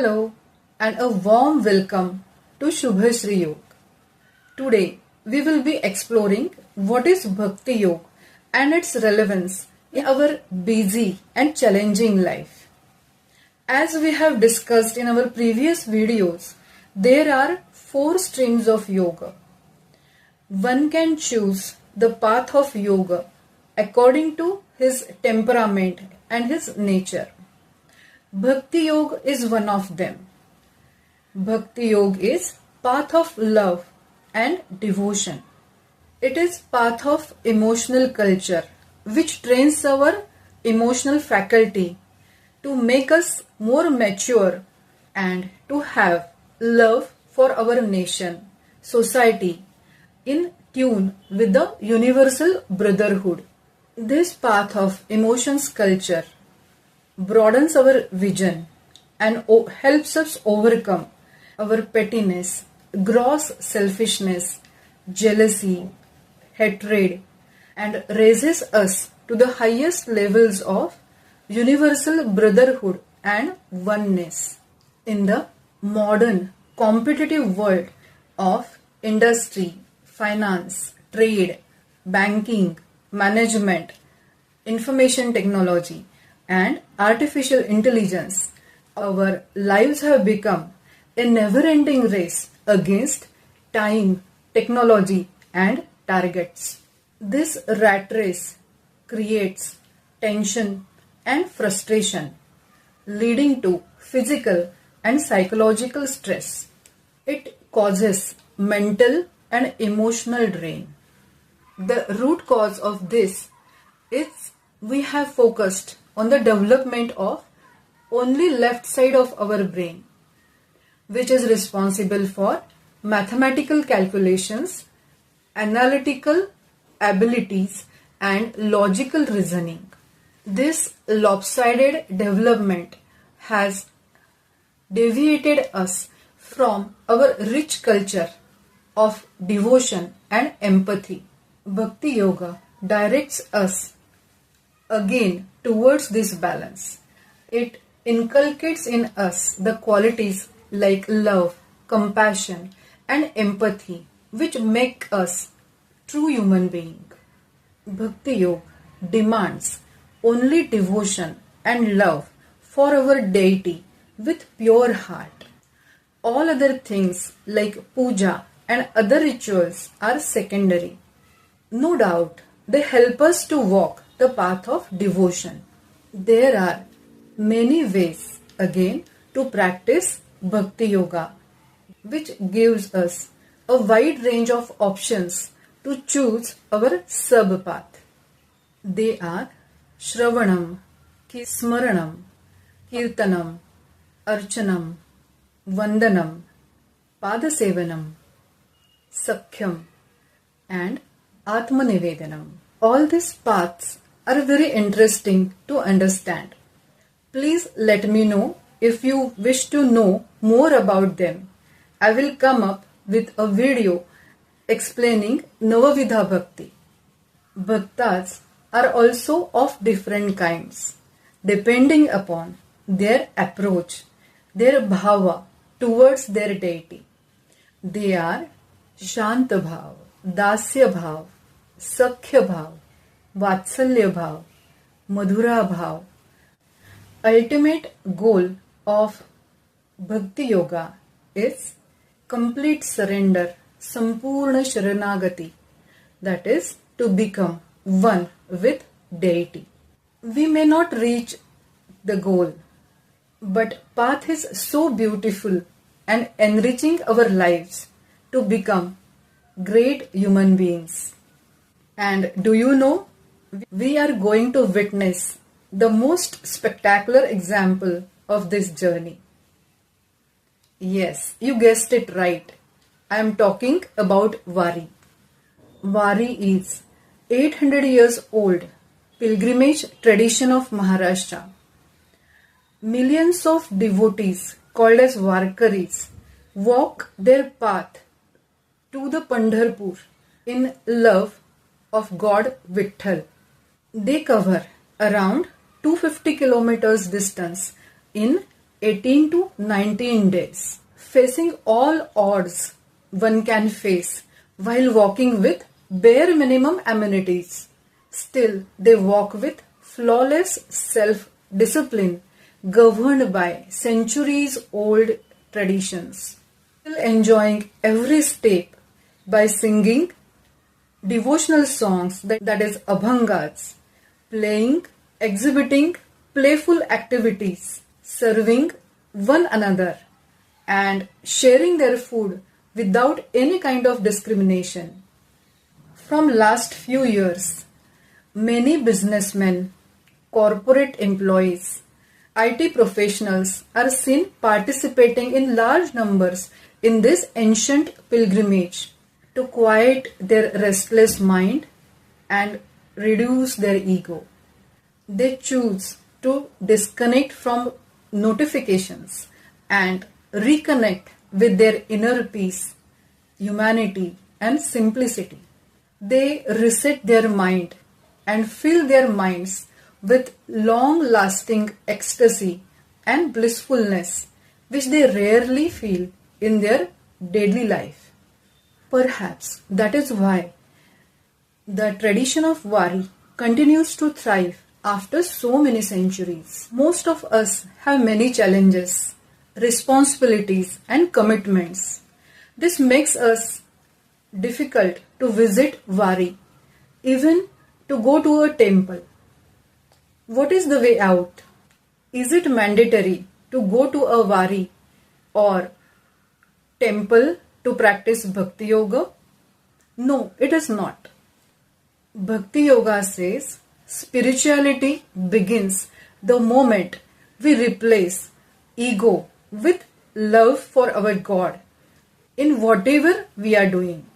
Hello and a warm welcome to Shubhashree Yoga. Today we will be exploring what is Bhakti Yoga and its relevance in our busy and challenging life. As we have discussed in our previous videos, there are 4 streams of yoga. One can choose the path of yoga according to his temperament and his nature. Bhakti Yoga is one of them. Bhakti Yoga is path of love and devotion. It is path of emotional culture which trains our emotional faculty to make us more mature and to have love for our nation, society in tune with the universal brotherhood. This path of emotions culture broadens our vision and helps us overcome our pettiness, gross selfishness, jealousy, hatred, and raises us to the highest levels of universal brotherhood and oneness. In the modern competitive world of industry, finance, trade, banking, management, information technology, and artificial intelligence, our lives have become a never-ending race against time, technology, and targets. This rat race creates tension and frustration, leading to physical and psychological stress. It causes mental and emotional drain. The root cause of this is we have focused on the development of only left side of our brain, which is responsible for mathematical calculations, analytical abilities, and logical reasoning. This lopsided development has deviated us from our rich culture of devotion and empathy. Bhakti Yoga directs us again towards this balance. It inculcates in us the qualities like love, compassion, and empathy which make us true human being. Bhakti Yoga demands only devotion and love for our deity with pure heart. All other things like puja and other rituals are secondary. No doubt, they help us to walk the path of devotion. There are many ways again to practice Bhakti Yoga, which gives us a wide range of options to choose our sub-path. They are Shravanam, Smaranam, Kirtanam, Archanam, Vandanam, Padasevanam, Sakhyam, and Atmanivedanam. All these paths are very interesting to understand. Please let me know if you wish to know more about them. I will come up with a video explaining Navavidha Bhakti. Bhaktas are also of different kinds, depending upon their approach, their bhava towards their deity. They are Shanta Bhav, Dasya Bhav, Sakhya Bhav, Vatsalya Bhav, Madhura Bhav. Ultimate goal of Bhakti Yoga is complete surrender, Sampurna Sharanagati, that is to become one with deity. We may not reach the goal, but path is so beautiful and enriching our lives to become great human beings. And do you know, we are going to witness the most spectacular example of this journey. Yes, you guessed it right. I am talking about Wari. Wari is 800 years old pilgrimage tradition of Maharashtra. Millions of devotees called as Varkaris walk their path to the Pandharpur in love of God Vitthal. They cover around 250 kilometers distance in 18 to 19 days, facing all odds one can face while walking with bare minimum amenities. Still, they walk with flawless self-discipline governed by centuries-old traditions. Still enjoying every step by singing devotional songs, that is abhangas, playing, exhibiting playful activities, serving one another, and sharing their food without any kind of discrimination. From last few years, many businessmen, corporate employees, IT professionals are seen participating in large numbers in this ancient pilgrimage to quiet their restless mind and reduce their ego. They choose to disconnect from notifications and reconnect with their inner peace, humanity, and simplicity. They reset their mind and fill their minds with long-lasting ecstasy and blissfulness which they rarely feel in their daily life. Perhaps that is why the tradition of Wari continues to thrive after so many centuries. Most of us have many challenges, responsibilities, and commitments. This makes us difficult to visit Wari, even to go to a temple. What is the way out? Is it mandatory to go to a Wari or temple to practice Bhakti Yoga? No, it is not. Bhakti Yoga says spirituality begins the moment we replace ego with love for our God in whatever we are doing.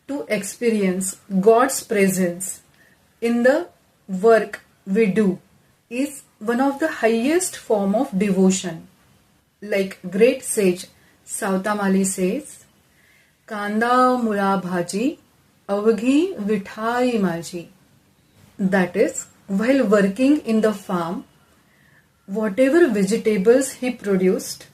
To experience God's presence in the work we do is one of the highest form of devotion. Like great sage Sautamali says, Kanda mula bhaji, avaghi vithai maji. That is, while working in the farm, whatever vegetables he produced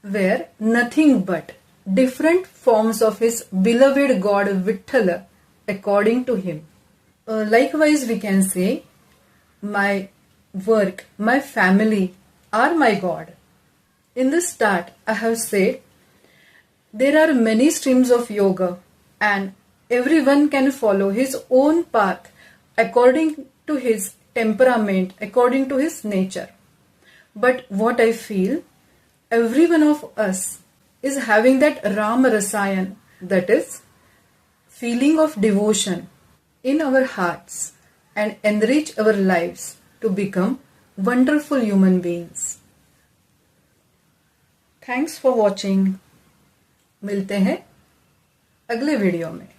were nothing but different forms of his beloved God Vitthal according to him. Likewise, we can say, my work, my family are my God. In the start, I have said, there are many streams of yoga and everyone can follow his own path according to his temperament, according to his nature. But what I feel, every one of us is having that Ram Rasayan, that is, feeling of devotion in our hearts and enrich our lives to become wonderful human beings. Thanks for watching. मिलते हैं अगले video में.